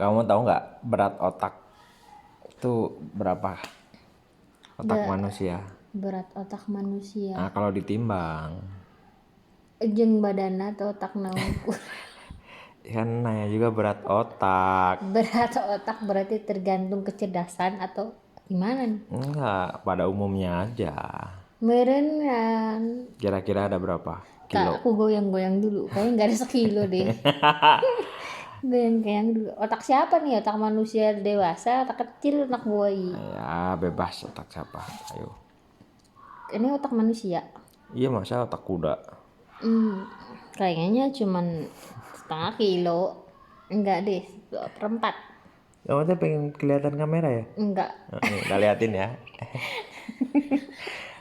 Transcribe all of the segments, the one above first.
Kamu tahu nggak berat otak itu berapa? Otak manusia. Berat otak manusia. Nah, kalau ditimbang. Jeung badanna atau otak naungkur. Kan nanya juga berat otak. Berat otak berarti tergantung kecerdasan atau gimana nih? Enggak, pada umumnya aja. Merenang. Kira-kira ada berapa kilo? Aku goyang-goyang dulu. Kayaknya nggak ada sekilo deh. Goyang-goyang dulu. Otak siapa nih? Otak manusia dewasa, otak kecil, otak buaya. Ya, bebas otak siapa. Ayo. Ini otak manusia. Iya, masa otak kuda? Kayaknya cuman setengah kilo. Enggak deh, 2/4. Kamu tuh pengen kelihatan kamera ya? Enggak. Nih, kita liatin ya.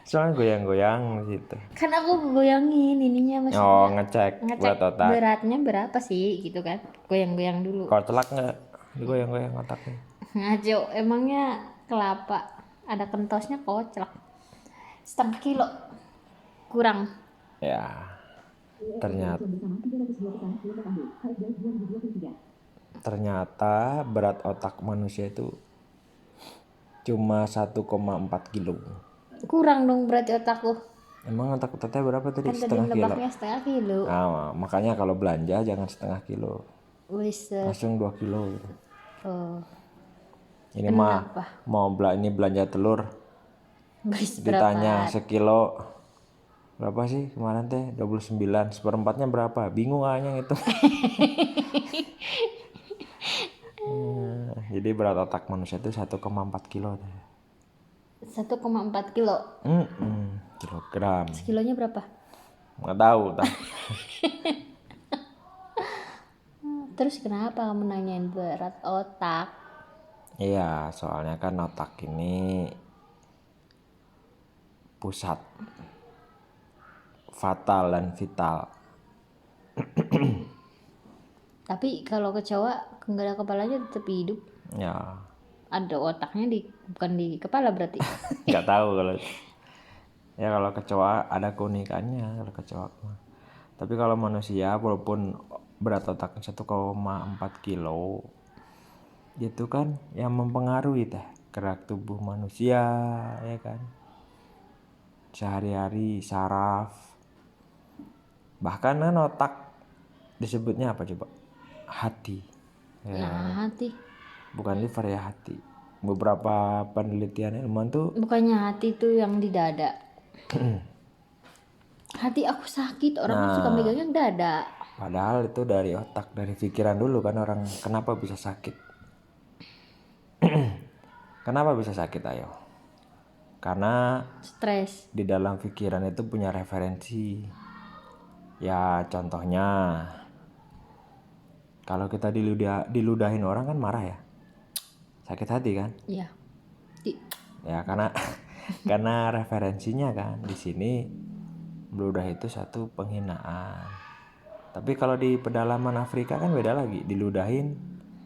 Soalnya goyang-goyang gitu. Kan aku goyangin ininya maksudnya. Oh, ngecek berat otak. Beratnya berapa sih gitu kan. Goyang-goyang dulu. Kocelak nggak? Digoyang-goyang otaknya. Ngaco, emangnya kelapa ada kentosnya koclak. Setengah kilo. Kurang. Ya, ternyata berat otak manusia itu cuma 1,4 kilo. Kurang dong berarti otakku. Emang otak-otaknya berapa tadi? Kan tadi Setengah kilo. nebaknya setengah kilo. Nah, makanya kalau belanja jangan setengah kilo, Wis. langsung 2 kilo. Oh. Ini mah mau belanja telur, Wis ditanya berapa? sekilo berapa sih kemarin teh? 29, seperempatnya berapa? Bingung aja itu. Jadi berat otak manusia itu 1,4 kilo. 1,4 kilo. Kilogram. Sekilonya berapa? Nggak tahu. Terus kenapa kamu nanyain berat otak? Iya, soalnya kan otak ini pusat fatal dan vital. Tapi kalau kecoa nggak ada kepalanya tetap hidup. Ya, Ada otaknya bukan di kepala berarti. nggak tahu kalau. Ya kalau kecoa ada keunikannya kalau kecoa. Tapi kalau manusia walaupun berat otaknya 1,4 kilo, itu kan yang mempengaruhi gerak tubuh manusia, ya kan. Sehari-hari saraf. Bahkan kan otak disebutnya apa coba? Hati. Ya. Nah, hati. Bukan liver ya, hati. Beberapa penelitian ilmuwan tuh Bukannya hati tuh yang di dada. Hati aku sakit, orang suka megangnya dada. Padahal itu dari otak, dari pikiran dulu kan orang kenapa bisa sakit. Kenapa bisa sakit ayo? Karena Stres. di dalam pikiran itu punya referensi. Ya contohnya kalau kita diludahin orang kan marah ya. Sakit hati kan? Iya. Ya karena referensinya kan di sini meludah itu satu penghinaan. Tapi kalau di pedalaman Afrika kan beda lagi, diludahin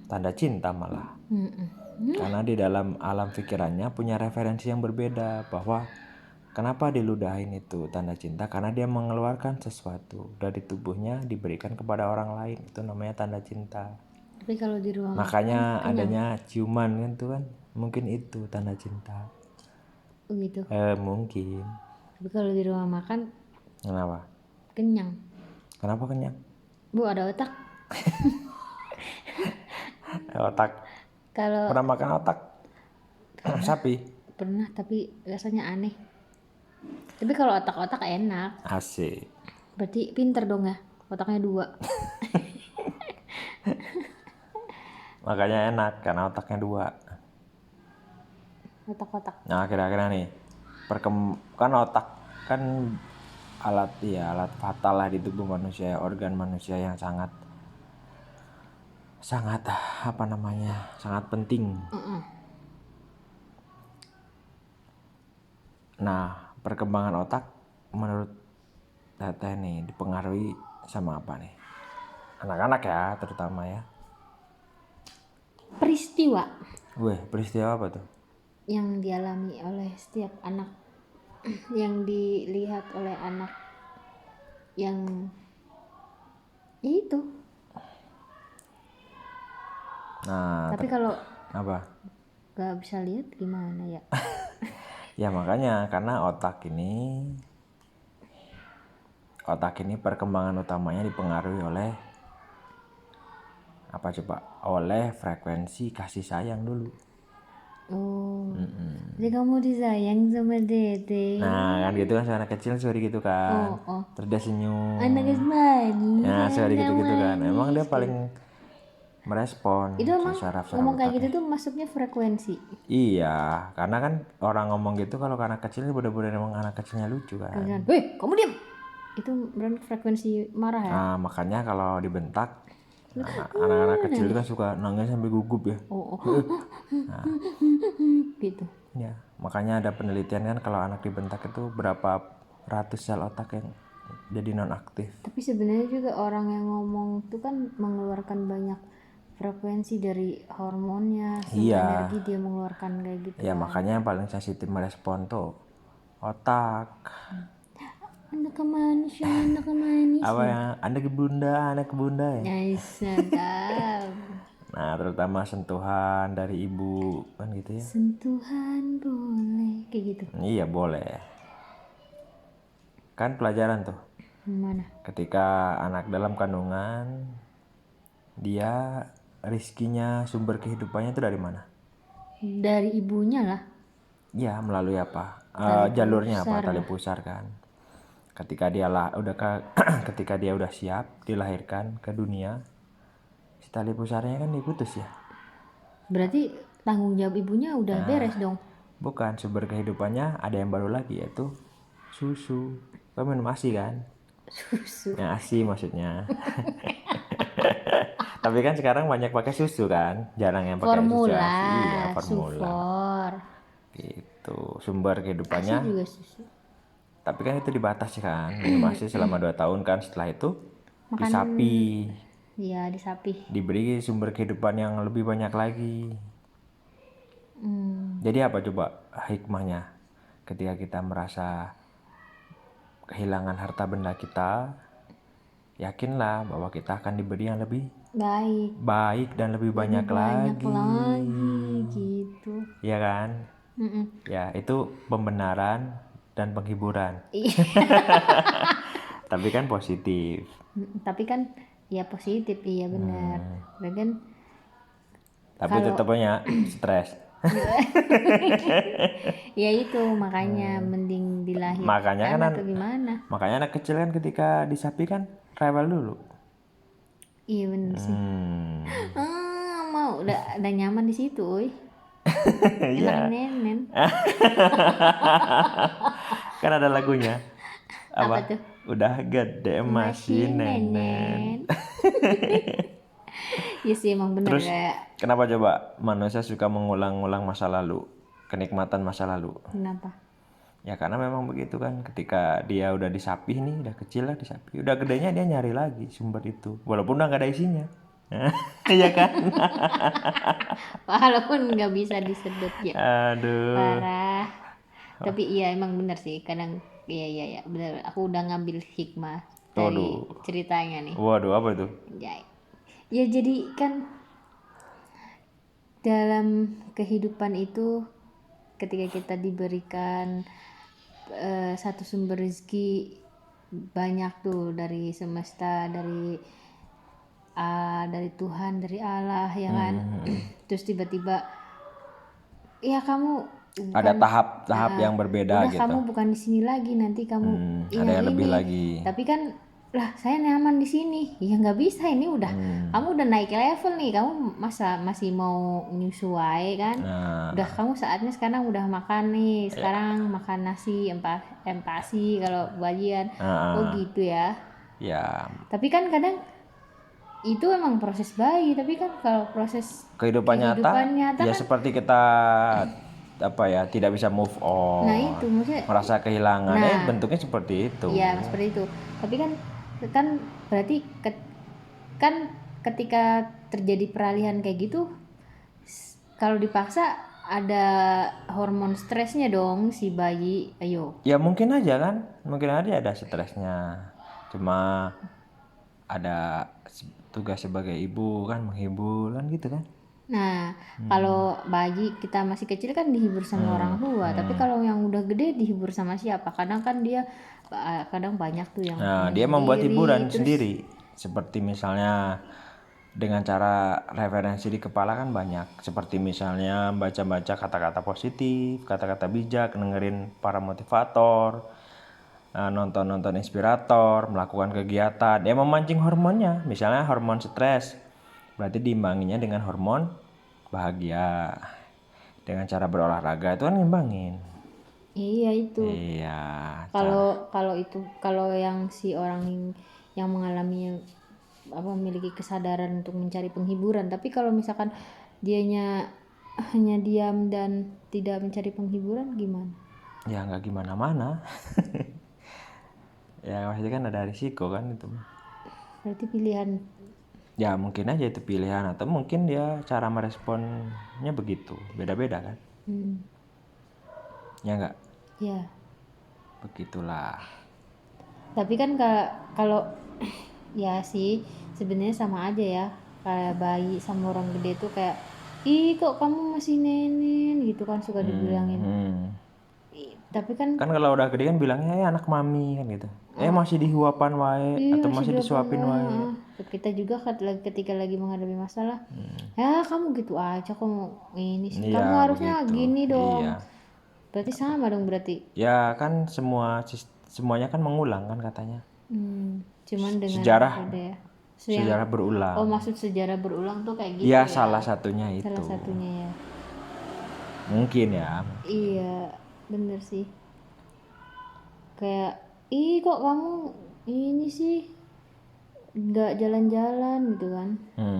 tanda cinta malah. Karena di dalam alam pikirannya punya referensi yang berbeda bahwa kenapa diludahin itu tanda cinta, karena dia mengeluarkan sesuatu dari tubuhnya diberikan kepada orang lain, itu namanya tanda cinta. Tapi kalau di ruang Makanya adanya ciuman kan tuh kan, mungkin itu tanda cinta. begitu. Mungkin. Tapi kalau di ruang makan Kenapa? kenyang. Kenapa kenyang? Bu, ada otak. Otak. Kalau Pernah makan otak? Sapi? pernah tapi rasanya aneh. Tapi kalau otak-otak enak. Asik. Berarti pinter dong ya. Otaknya 2. Makanya enak karena otaknya 2. Otak-otak. Nah kira-kira nih kan otak kan alat fatal lah di tubuh manusia, organ manusia yang sangat sangat penting. Nah perkembangan otak menurut data nih dipengaruhi sama apa nih? Anak-anak ya terutama ya. Peristiwa Peristiwa apa tuh? yang dialami oleh setiap anak, yang dilihat oleh anak, yang itu Nah, Tapi kalau apa? gak bisa lihat gimana ya? Ya makanya karena otak ini perkembangan utamanya dipengaruhi oleh apa coba? Oleh frekuensi kasih sayang dulu. Oh, jadi kamu disayang sama Dede. Nah kan gitu kan anak kecil sorry gitu kan. Oh, Terus dia senyum. anak manis, Nah sorry anak gitu kan. Emang dia manis. paling merespon Itu emang saraf ngomong kayak gitu otaknya. tuh masuknya frekuensi. Iya, karena kan orang ngomong gitu kalau ke anak kecil bener-bener emang anak kecilnya lucu kan. Kalian, weh, kamu diam. Itu berarti frekuensi marah ya? Nah, makanya kalau dibentak anak-anak kecil itu kan suka nangis sampai gugup ya. Oh, gitu. Ya, makanya ada penelitian kan kalau anak dibentak itu berapa ratus sel otak yang jadi nonaktif. Tapi sebenarnya juga orang yang ngomong tuh kan mengeluarkan banyak frekuensi dari hormonnya, sama Iya. energi dia mengeluarkan kayak gitu. Ya makanya yang paling sensitif merespon tuh otak. Anak manis ya, anak manis. Apa yang anak bunda ya. Nice, mantap. Nah, terutama sentuhan dari ibu kan gitu ya. Sentuhan boleh kayak gitu. Iya boleh. Kan pelajaran tuh. Mana? Ketika anak dalam kandungan, dia rizkinya, sumber kehidupannya itu dari mana? Dari ibunya lah. Ya melalui apa? Jalurnya apa? Tali pusar kan. Ketika dia ketika dia udah siap dilahirkan ke dunia, si tali pusarnya kan diputus ya. Berarti tanggung jawab ibunya udah beres dong. Bukan, sumber kehidupannya ada yang baru lagi yaitu susu. Kamu minum ASI kan? Susu. Yang ASI maksudnya. Tapi kan sekarang banyak pakai susu kan, jarang yang pakai susu Formula, ASI. Iya, formula. sufor. Gitu, sumber Asi kehidupannya. juga susu. Tapi kan itu dibatasi kan, minum ASI selama 2 tahun kan, setelah itu disapi. Iya, di sapi. Diberi sumber kehidupan yang lebih banyak lagi. Jadi apa coba hikmahnya? Ketika kita merasa kehilangan harta benda kita, yakinlah bahwa kita akan diberi yang lebih baik dan lebih banyak lagi. Gitu. Iya kan? Ya, itu pembenaran dan penghiburan. Iya. Tapi kan positif. Tapi kan ya positif, iya benar. Kan Tapi tetapnya stres. ya itu makanya mending dilahirkan Makanya kan atau gimana. Makanya anak kecil kan ketika disapi kan rewel dulu. Iya benar sih. Mau udah nyaman di situ, oi. Iya. Nenen. Kan ada lagunya. Apa tuh? Udah gede masih nenen. Iya sih emang bener. Terus kenapa coba manusia suka mengulang-ulang masa lalu, kenikmatan masa lalu? Kenapa? Ya karena memang begitu kan, ketika dia udah disapih nih, udah kecil lah disapih, udah gedenya dia nyari lagi sumber itu, walaupun udah gak ada isinya. Iya kan? Walaupun nggak bisa disedot ya. Aduh. Parah. Tapi iya emang bener sih, kadang iya bener. Aku udah ngambil hikmah dari ceritanya nih. Waduh, apa itu? Ya jadi kan dalam kehidupan itu ketika kita diberikan satu sumber rezeki banyak tuh dari semesta, dari Tuhan, dari Allah ya kan. Terus tiba-tiba ya kamu ada tahap-tahap yang berbeda udah gitu. kamu bukan di sini lagi, nanti kamu ada yang lebih lagi. Tapi kan lah saya nyaman di sini, ya nggak bisa, ini udah kamu udah naik level nih, kamu masih mau nyesuai kan. Udah kamu saatnya sekarang udah makan nih, sekarang makan nasi empasi kalau bagian. Oh gitu ya. Ya. Tapi kan kadang itu emang proses bayi, tapi kan kalau proses kehidupan nyata ya kan, seperti kita tidak bisa move on. Nah itu maksudnya merasa kehilangan, bentuknya seperti itu. Iya seperti itu. Tapi kan berarti kan ketika terjadi peralihan kayak gitu, kalau dipaksa ada hormon stresnya dong si bayi. Ayo. Ya mungkin aja ada stresnya. Cuma ada tugas sebagai ibu kan menghibur kan gitu kan. Nah, kalau bayi kita masih kecil kan dihibur sama orang tua, tapi kalau yang udah gede dihibur sama siapa? Kadang kan dia kadang banyak tuh yang Nah, punya dia membuat sendiri, hiburan terus sendiri. Seperti misalnya dengan cara referensi di kepala kan banyak. Seperti misalnya baca-baca kata-kata positif, kata-kata bijak, dengerin para motivator, nonton-nonton inspirator, melakukan kegiatan. Dia memancing hormonnya. Misalnya hormon stres. Berarti diimbanginya dengan hormon bahagia. Dengan cara berolahraga itu kan ngimbangin. iya itu. Iya. Kalau yang si orang yang mengalami memiliki kesadaran untuk mencari penghiburan, tapi kalau misalkan dianya hanya diam dan tidak mencari penghiburan gimana? Ya nggak gimana-mana. Ya maksudnya kan ada risiko kan itu. Berarti pilihan. Ya mungkin aja itu pilihan atau mungkin dia cara meresponnya begitu. Beda-beda kan. Ya nggak? Ya. Begitulah. Tapi kan kalau ya sih sebenarnya sama aja ya, kayak bayi sama orang gede tuh kayak, ih kok kamu masih nenek gitu kan suka dibilangin. Tapi kan Kalau udah gede kan bilangnya anak mami kan gitu. Masih dihuapan wae atau masih disuapin wae. kita juga ketika lagi menghadapi masalah, ya kamu gitu aja, kamu ini sih, Iya, kamu harusnya begitu. gini dong. Iya. Berarti sama dong berarti. Ya kan semuanya kan mengulang kan katanya. Cuman dengan Sejarah beda ya. sejarah berulang. Oh, maksud sejarah berulang tuh kayak gitu Ya ya. salah satunya itu. Salah satunya ya. Mungkin ya. Iya, bener sih. Kayak, ih kok kamu ini sih nggak jalan-jalan gitu kan,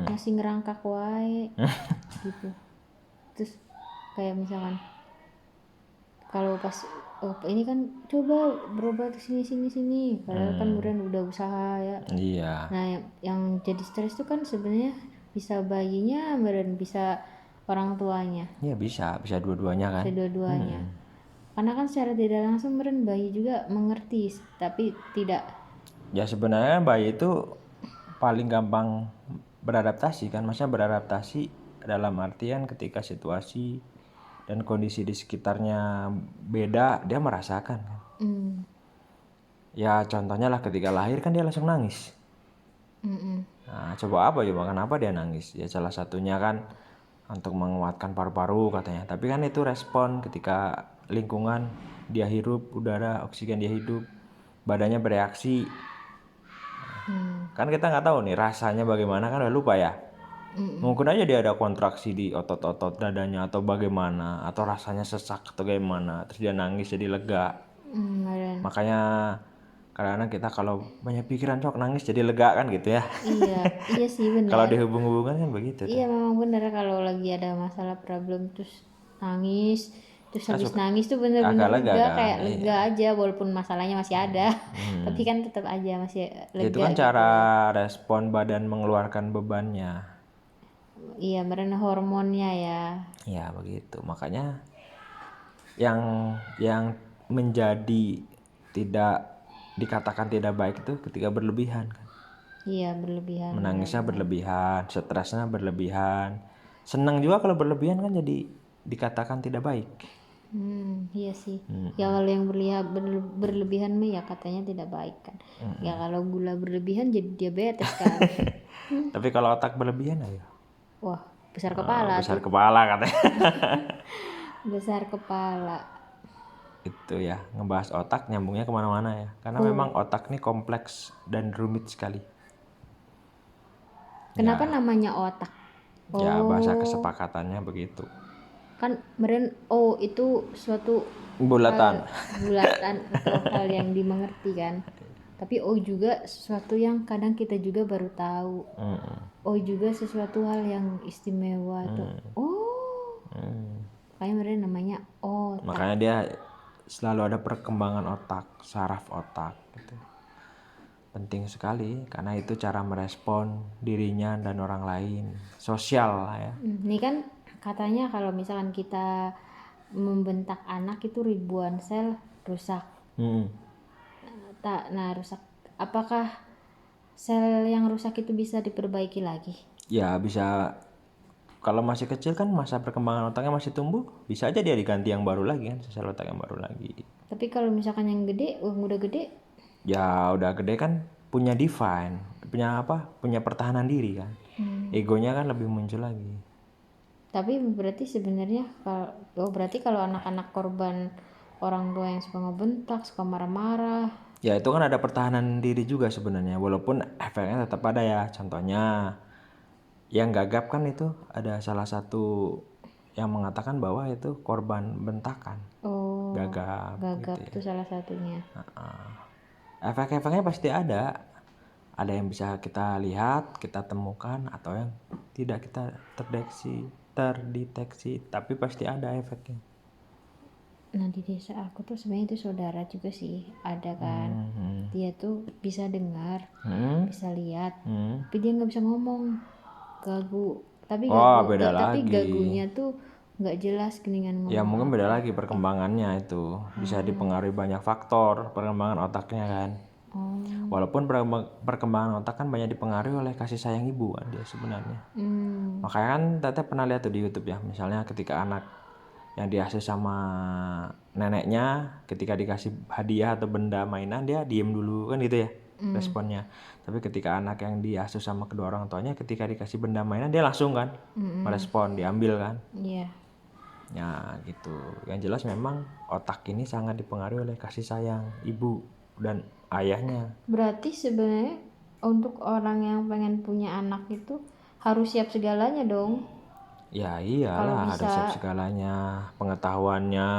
masih ngerangkak wae gitu. Terus kayak misalkan kalau pas ini kan coba berobat sini padahal kan kemudian udah usaha ya. Iya. Nah yang jadi stres tuh kan sebenarnya bisa bayinya dan bisa orang tuanya. Ya bisa dua-duanya kan. Bisa dua-duanya. Karena kan secara tidak langsung bayi juga mengerti, tapi tidak. Ya sebenarnya bayi itu paling gampang beradaptasi kan. Maksudnya beradaptasi dalam artian ketika situasi dan kondisi di sekitarnya beda, dia merasakan kan. Ya contohnya lah ketika lahir kan dia langsung nangis. Nah coba apa coba kenapa dia nangis? Ya salah satunya kan untuk menguatkan paru-paru katanya. Tapi kan itu respon ketika lingkungan dia hirup udara oksigen, dia hidup badannya bereaksi. Kan kita nggak tahu nih rasanya bagaimana kan udah lupa ya. Mungkin aja dia ada kontraksi di otot-otot dadanya atau bagaimana, atau rasanya sesak atau bagaimana, terus dia nangis jadi lega. Makanya kadang-kadang kita kalau banyak pikiran sok nangis jadi lega kan gitu ya. Iya sih benar. Kalau dihubung-hubungkan kan begitu. Iya memang benar, kalau lagi ada masalah problem terus nangis, terus habis nangis tuh bener-bener lega juga kan? kayak lega aja walaupun masalahnya masih ada. Tapi kan tetap aja masih lega. Itu kan cara respon badan mengeluarkan bebannya. Iya, karena hormonnya ya. Ya begitu. Makanya yang menjadi tidak dikatakan tidak baik itu ketika berlebihan kan. Iya, berlebihan. Menangisnya berlebihan, stresnya berlebihan. Senang juga kalau berlebihan kan jadi dikatakan tidak baik. Iya sih. Ya kalau yang berlebihan mah ya katanya tidak baik kan. Ya kalau gula berlebihan jadi diabetes kan. Tapi kalau otak berlebihan ayo. Wah, besar kepala. Besar kepala katanya. Besar kepala. Itu ya, ngebahas otak nyambungnya kemana-mana ya. Karena memang otak ini kompleks dan rumit sekali. Kenapa namanya otak? Ya bahasa kesepakatannya begitu. Kan itu suatu Bulatan. atau hal yang dimengerti kan. Tapi juga sesuatu yang kadang kita juga baru tahu. Juga sesuatu hal yang istimewa tuh. Makanya namanya otak. Makanya dia selalu ada perkembangan otak, saraf otak gitu. Penting sekali karena itu cara merespon dirinya dan orang lain, sosial lah ya. Ini kan katanya kalau misalkan kita membentak anak itu ribuan sel rusak. Rusak. Apakah sel yang rusak itu bisa diperbaiki lagi? Ya bisa kalau masih kecil kan masa perkembangan otaknya masih tumbuh, bisa aja dia diganti yang baru lagi kan, sel otak yang baru lagi. Tapi kalau misalkan yang gede, udah gede, ya udah gede kan punya define, punya pertahanan diri kan, egonya kan lebih muncul lagi. Tapi berarti sebenarnya kalau anak-anak korban orang tua yang suka ngebentak, suka marah-marah, Ya itu kan ada pertahanan diri juga sebenarnya, walaupun efeknya tetap ada ya. Contohnya yang gagap kan itu ada salah satu yang mengatakan bahwa itu korban bentakan. Gagap gitu ya. itu salah satunya. Efek-efeknya pasti ada. Ada yang bisa kita lihat, kita temukan, atau yang tidak kita terdeteksi, tapi pasti ada efeknya. Nah di desa aku tuh sebenarnya itu saudara juga sih, ada kan. Dia tuh bisa dengar, bisa lihat, tapi dia nggak bisa ngomong, gagu. Tapi beda tapi lagi. gagunya tuh nggak jelas geningan ngomong. Ya mungkin beda lagi perkembangannya itu, bisa dipengaruhi banyak faktor perkembangan otaknya kan. Walaupun perkembangan otak kan banyak dipengaruhi oleh kasih sayang ibu kan dia sebenarnya. Makanya kan Teteh pernah lihat tuh di YouTube ya, misalnya ketika anak yang diasuh sama neneknya, ketika dikasih hadiah atau benda mainan dia diem dulu kan gitu ya responnya. Tapi ketika anak yang diasuh sama kedua orang tuanya, ketika dikasih benda mainan dia langsung kan merespon, diambil kan. Iya. Ya gitu. Yang jelas memang otak ini sangat dipengaruhi oleh kasih sayang ibu dan ayahnya. Berarti sebenarnya untuk orang yang pengen punya anak itu harus siap segalanya dong. Ya iyalah, harus siap segalanya, pengetahuannya,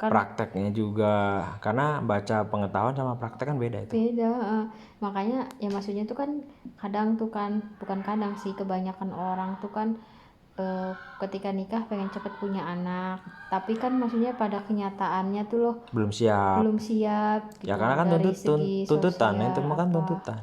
prakteknya juga. Karena baca pengetahuan sama praktek kan beda itu. Beda. Makanya ya maksudnya tuh kan kadang tuh kan, bukan kadang sih, kebanyakan orang tuh kan ketika nikah pengen cepet punya anak, tapi kan maksudnya pada kenyataannya tuh loh belum siap gitu. Ya karena kan dari segi tuntutan sosial, itu mah kan apa. tuntutan.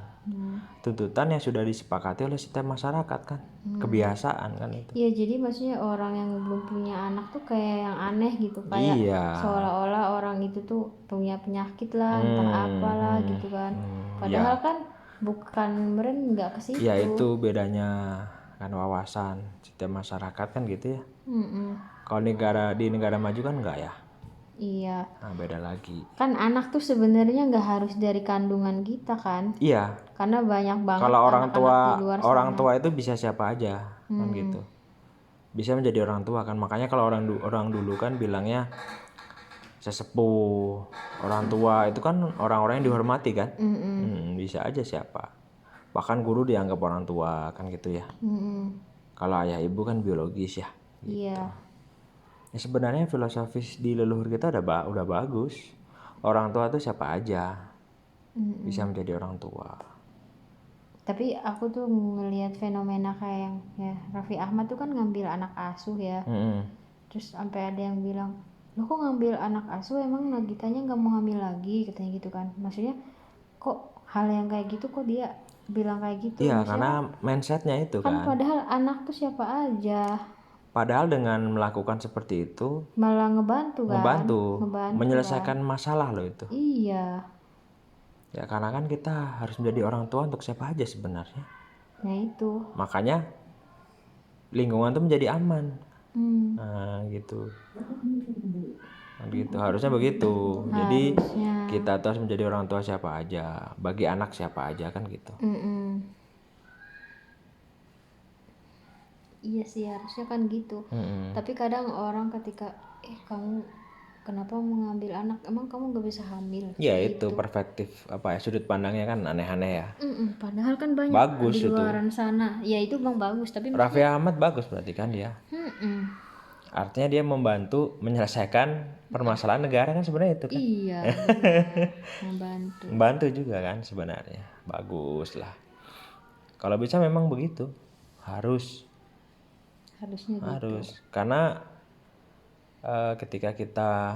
Tuntutan yang sudah disepakati oleh setiap masyarakat kan. Kebiasaan kan itu. Iya, jadi maksudnya orang yang belum punya anak tuh kayak yang aneh gitu, kayak seolah-olah orang itu tuh punya penyakit lah, entah apalah gitu kan. Padahal kan bukan, meren nggak ke situ. Ya itu bedanya kan wawasan setiap masyarakat kan gitu ya. Kalau di negara maju kan enggak ya. Iya. Nah beda lagi. Kan anak tuh sebenarnya nggak harus dari kandungan kita kan. Iya. Karena banyak banget kalau orang tua itu bisa siapa aja kan gitu. Bisa menjadi orang tua kan. Makanya kalau orang dulu kan bilangnya sesepuh, orang tua itu kan orang-orang yang dihormati kan. Bisa aja siapa. Bahkan guru dianggap orang tua kan gitu ya. Kalau ayah ibu kan biologis ya gitu. Iya. Ya sebenarnya filosofis di leluhur kita udah bagus. Orang tua tuh siapa aja bisa menjadi orang tua. Tapi aku tuh ngelihat fenomena kayak yang ya Raffi Ahmad tuh kan ngambil anak asuh ya. Terus sampai ada yang bilang, lo kok ngambil anak asuh, emang Nagitanya nggak mau hamil lagi, katanya gitu kan. Maksudnya kok hal yang kayak gitu kok dia bilang kayak gitu. Iya, karena mindsetnya itu kan. Padahal anak tuh siapa aja. Padahal dengan melakukan seperti itu malah ngebantu menyelesaikan masalah loh itu. Iya. Ya karena kan kita harus menjadi orang tua untuk siapa aja sebenarnya. Nah itu. Makanya lingkungan tuh menjadi aman. Nah gitu. Harusnya begitu. Jadi kita tuh harus menjadi orang tua siapa aja, bagi anak siapa aja kan gitu. Iya sih, harusnya kan gitu. Tapi kadang orang ketika kamu kenapa mengambil anak, emang kamu gak bisa hamil? Ya itu perspektif sudut pandangnya kan aneh-aneh ya. Padahal kan banyak bagus di luaran sana. Ya itu bang bagus, tapi Raffi Ahmad bagus berarti kan dia. Artinya dia menyelesaikan permasalahan negara kan sebenarnya itu kan. Iya. Membantu juga kan sebenarnya. Bagus lah. Kalau bisa memang begitu. Harusnya gitu. Karena ketika kita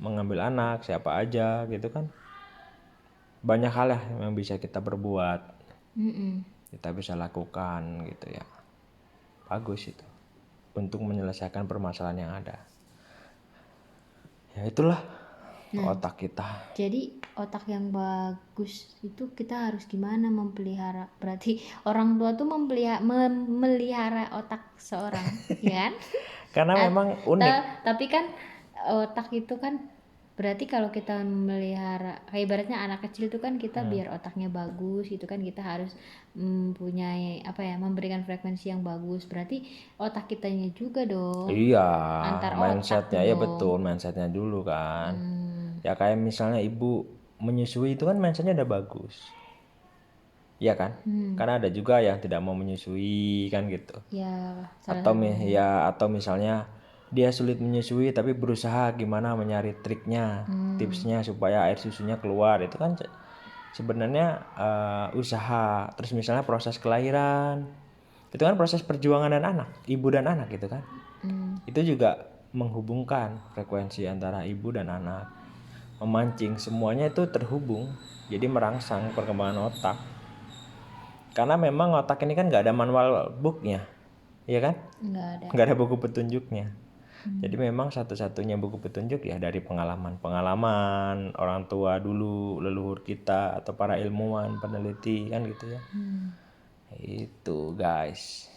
mengambil anak siapa aja gitu kan, banyak hal ya yang bisa kita berbuat. Kita bisa lakukan gitu ya. Bagus itu untuk menyelesaikan permasalahan yang ada. Ya itulah otak kita. Jadi otak yang bagus itu kita harus gimana memelihara? Berarti orang tua tuh memelihara otak seorang, ya kan? Karena memang unik. Tapi kan otak itu kan berarti kalau kita memelihara, kayak ibaratnya anak kecil itu kan kita biar otaknya bagus gitu kan, kita harus mempunyai memberikan frekuensi yang bagus. Berarti otak kitanya juga dong. Iya, Antar mindsetnya otak ya dong. betul, mindsetnya dulu kan. Ya kayak misalnya ibu menyusui itu kan mindsetnya udah bagus. Iya kan? Karena ada juga yang tidak mau menyusui kan gitu. Ya, Atau misalnya dia sulit menyusui tapi berusaha gimana mencari triknya, tipsnya supaya air susunya keluar. Itu kan sebenarnya usaha. Terus misalnya proses kelahiran, itu kan proses perjuangan dan anak, ibu dan anak gitu kan. Itu juga menghubungkan frekuensi antara ibu dan anak, memancing, semuanya itu terhubung, jadi merangsang perkembangan otak. Karena memang otak ini kan nggak ada manual booknya, iya kan? Nggak ada buku petunjuknya. Jadi memang satu-satunya buku petunjuk ya dari pengalaman orang tua dulu, leluhur kita atau para ilmuwan peneliti kan gitu ya. Itu guys.